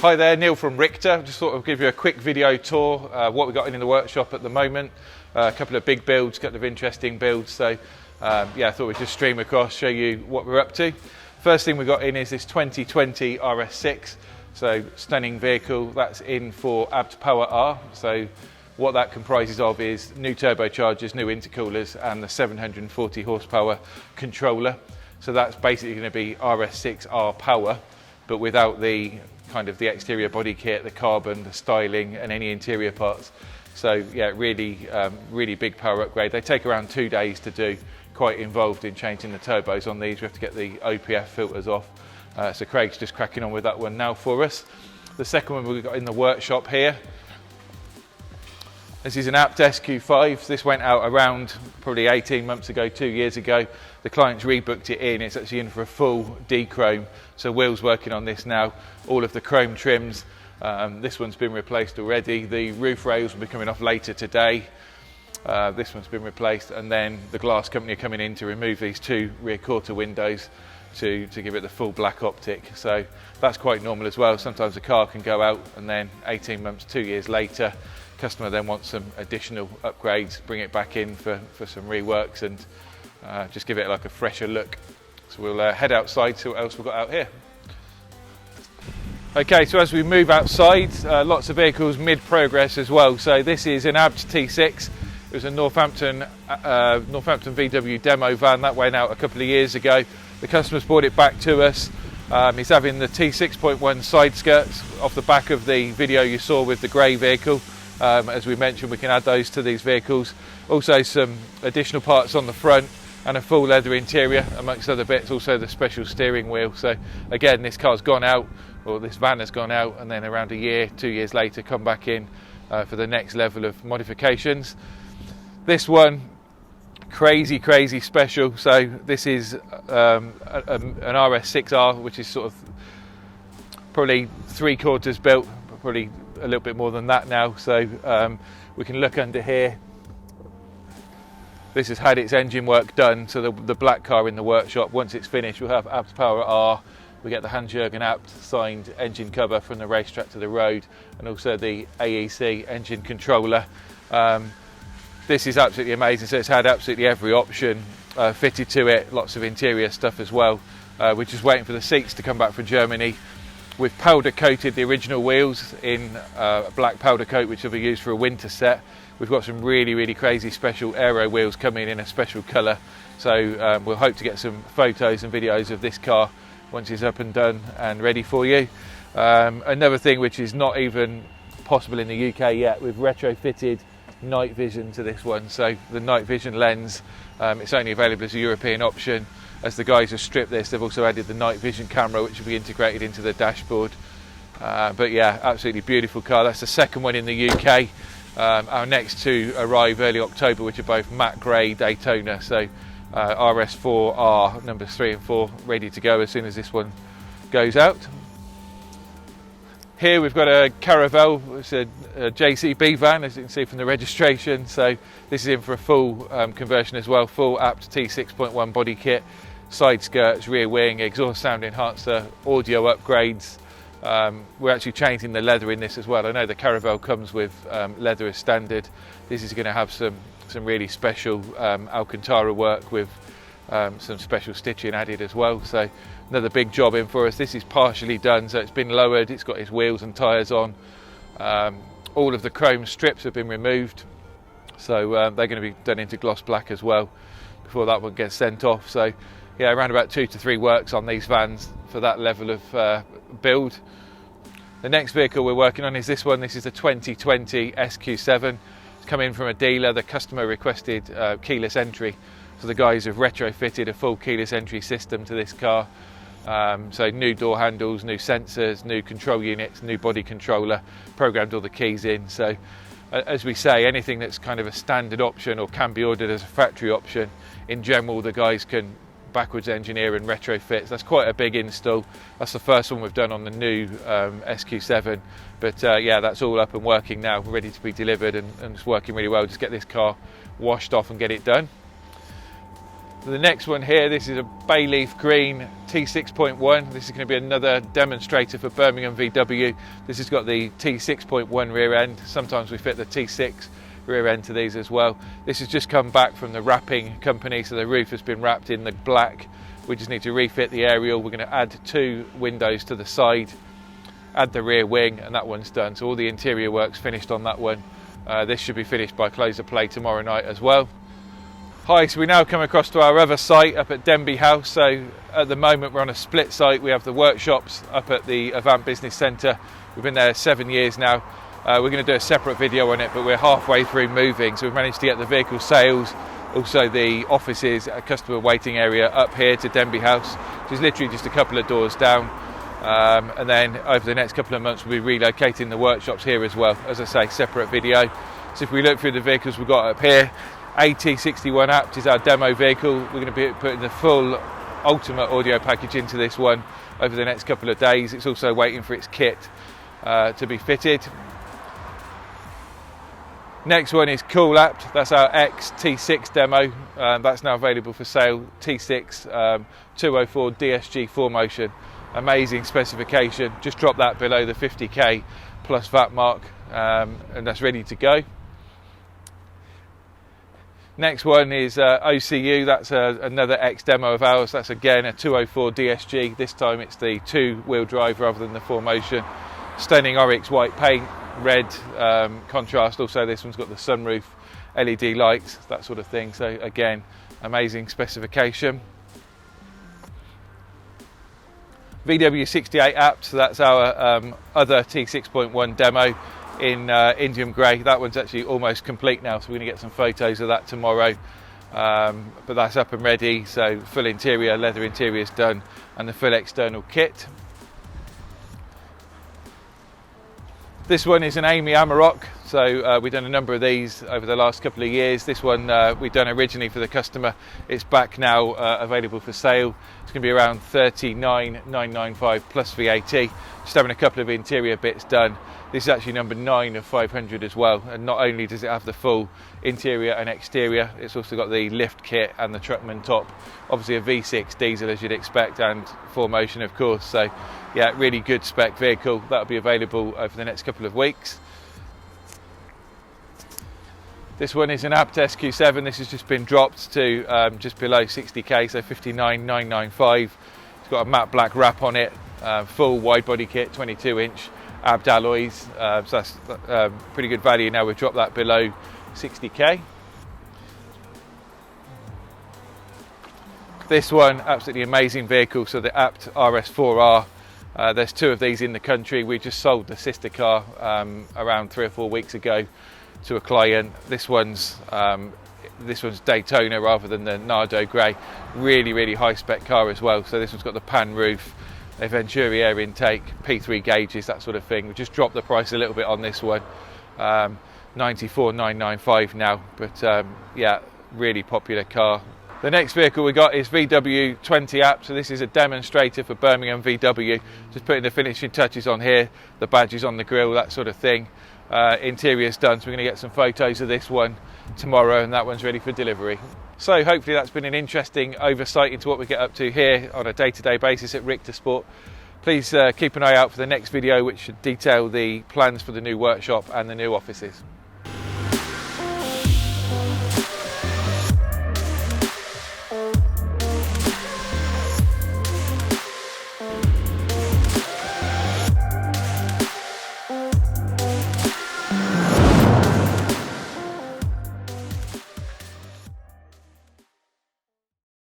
Hi there, Neil from Richter. Just thought I'd give you a quick video tour, what we've got in the workshop at the moment. A couple of big builds, a couple of interesting builds. So yeah, I thought we'd just stream across, show you what we're up to. First thing we've got in is this 2020 RS6. So stunning vehicle, that's in for Apt Power R. So what that comprises of is new turbochargers, new intercoolers, and the 740 horsepower controller. So that's basically going to be RS6R power, but without the kind of the exterior body kit, the carbon, the styling, and any interior parts. So yeah, really big power upgrade. They take around 2 days to do. Quite involved in changing the turbos on these. We have to get the OPF filters off. So Craig's just cracking on with that one now for us. The second one we've got in the workshop here. This is an Apt Sq7. This went out around probably 18 months ago, 2 years ago. The client's rebooked it in. It's actually in for a full D-chrome. So Will's working on this now. All of the chrome trims. This one's been replaced already. The roof rails will be coming off later today. This one's been replaced, and then the glass company are coming in to remove these two rear quarter windows to give it the full black optic. So that's quite normal as well. Sometimes a car can go out and then 18 months, 2 years later, customer then wants some additional upgrades, bring it back in for some reworks and just give it like a fresher look. So we'll head outside, see what else we've got out here. Okay, so as we move outside, lots of vehicles mid-progress as well. So this is an Apt T6. It was a Northampton VW demo van that went out a couple of years ago. The customer's brought it back to us. He's having the T6.1 side skirts off the back of the video you saw with the grey vehicle. As we mentioned, we can add those to these vehicles. Also some additional parts on the front and a full leather interior, amongst other bits, also the special steering wheel. So again, this car's gone out, or this van has gone out, and then around a year, 2 years later, come back in for the next level of modifications. This one, crazy special. So this is an RS6R, which is sort of probably 3/4 built, probably a little bit more than that now. So we can look under here. This has had its engine work done, so the black car in the workshop, once it's finished, we'll have Apt Power R. We get the Hans-Jürgen Apt signed engine cover from the racetrack to the road, and also the AEC engine controller. This is absolutely amazing. So it's had absolutely every option fitted to it, lots of interior stuff as well. We're just waiting for the seats to come back from Germany. We've powder coated the original wheels in a black powder coat, which will be used for a winter set. We've got some really crazy special aero wheels coming in a special colour. So we'll hope to get some photos and videos of this car once it's up and done and ready for you. Another thing which is not even possible in the UK yet, we've retrofitted night vision to this one. So the night vision lens, it's only available as a European option. As the guys have stripped this, they've also added the night vision camera, which will be integrated into the dashboard. But yeah, absolutely beautiful car. That's the second one in the UK. Our next two arrive early October, which are both matte grey Daytona. So RS4R numbers 3 and 4 ready to go as soon as this one goes out. Here we've got a Caravelle. It's a JCB van, as you can see from the registration. So this is in for a full conversion as well, full Apt T6.1 body kit, side skirts, rear wing, exhaust sound enhancer, audio upgrades. We're actually changing the leather in this as well. I know the Caravelle comes with leather as standard. This is going to have some really special Alcantara work with some special stitching added as well. So another big job in for us. This is partially done, so it's been lowered. It's got its wheels and tyres on. All of the chrome strips have been removed, so they're going to be done into gloss black as well before that one gets sent off. So yeah, around about 2 to 3 works on these vans for that level of build. The next vehicle we're working on is this one. This is the 2020 SQ7. It's come in from a dealer. The customer requested keyless entry, so the guys have retrofitted a full keyless entry system to this car. So new door handles, new sensors, new control units, new body controller, programmed all the keys in. So as we say, anything that's kind of a standard option or can be ordered as a factory option, in general the guys can backwards engineer and retrofit. That's quite a big install. That's the first one we've done on the new SQ7, but yeah, that's all up and working now, ready to be delivered, and it's working really well. Just get this car washed off and get it done. The next one here, this is a bay leaf green T6.1. This is going to be another demonstrator for Birmingham VW. This has got the T6.1 rear end. Sometimes we fit the T6 rear end to these as well. This has just come back from the wrapping company, so the roof has been wrapped in the black. We just need to refit the aerial. We're going to add 2 windows to the side, add the rear wing, and that one's done. So all the interior work's finished on that one. This should be finished by close of play tomorrow night as well. Hi, so we now come across to our other site up at Denby House. So at the moment we're on a split site. We have the workshops up at the Apt Business Centre. We've been there 7 years now. We're going to do a separate video on it, but we're halfway through moving. So we've managed to get the vehicle sales, also the offices, a customer waiting area up here to Denby House, which is literally just a couple of doors down. And then over the next couple of months we'll be relocating the workshops here as well. As I say, separate video. So if we look through the vehicles we've got up here, AT61 Apt is our demo vehicle. We're going to be putting the full ultimate audio package into this one over the next couple of days. It's also waiting for its kit to be fitted. Next one is Cool Apt. That's our X T6 demo. That's now available for sale. T6 204 DSG 4Motion. Amazing specification. Just drop that below the 50k plus VAT mark, and that's ready to go. Next one is OCU. That's another X demo of ours. That's again a 204 DSG. This time it's the 2-wheel drive rather than the 4Motion. Stunning Oryx white paint, red contrast. Also this one's got the sunroof, LED lights, that sort of thing. So again, amazing specification. VW 68 Apt, so that's our other T6.1 demo in Indian grey. That one's actually almost complete now, so we're going to get some photos of that tomorrow. But that's up and ready, so full interior, leather interior is done, and the full external kit. This one is an Amy Amarok, so we've done a number of these over the last couple of years. This one we've done originally for the customer. It's back now, available for sale. It's going to be around 39,995 plus VAT. Just having a couple of interior bits done. This is actually number 9 of 500 as well, and not only does it have the full interior and exterior, it's also got the lift kit and the truckman top. Obviously a V6 diesel as you'd expect, and 4Motion of course. So yeah, really good spec vehicle. That'll be available over the next couple of weeks. This one is an Apt Sq7. This has just been dropped to just below 60k, so 59,995. It's got a matte black wrap on it, full wide body kit, 22-inch Abt alloys. So that's pretty good value. Now we've dropped that below 60k. This one, absolutely amazing vehicle. So the Apt RS4R. There's 2 of these in the country. We just sold the sister car around 3 or 4 weeks ago to a client. This one's Daytona rather than the Nardo Grey. Really high spec car as well. So this one's got the pan roof, a Venturi air intake, P3 gauges, that sort of thing. We just dropped the price a little bit on this one, 94,995 now, but yeah, really popular car. The next vehicle we got is VW 20 Apt. So this is a demonstrator for Birmingham VW. Just putting the finishing touches on here, the badges on the grille, that sort of thing. Interior's done, so we're going to get some photos of this one tomorrow, and that one's ready for delivery. So hopefully that's been an interesting oversight into what we get up to here on a day-to-day basis at Richter Sport. Please keep an eye out for the next video, which should detail the plans for the new workshop and the new offices.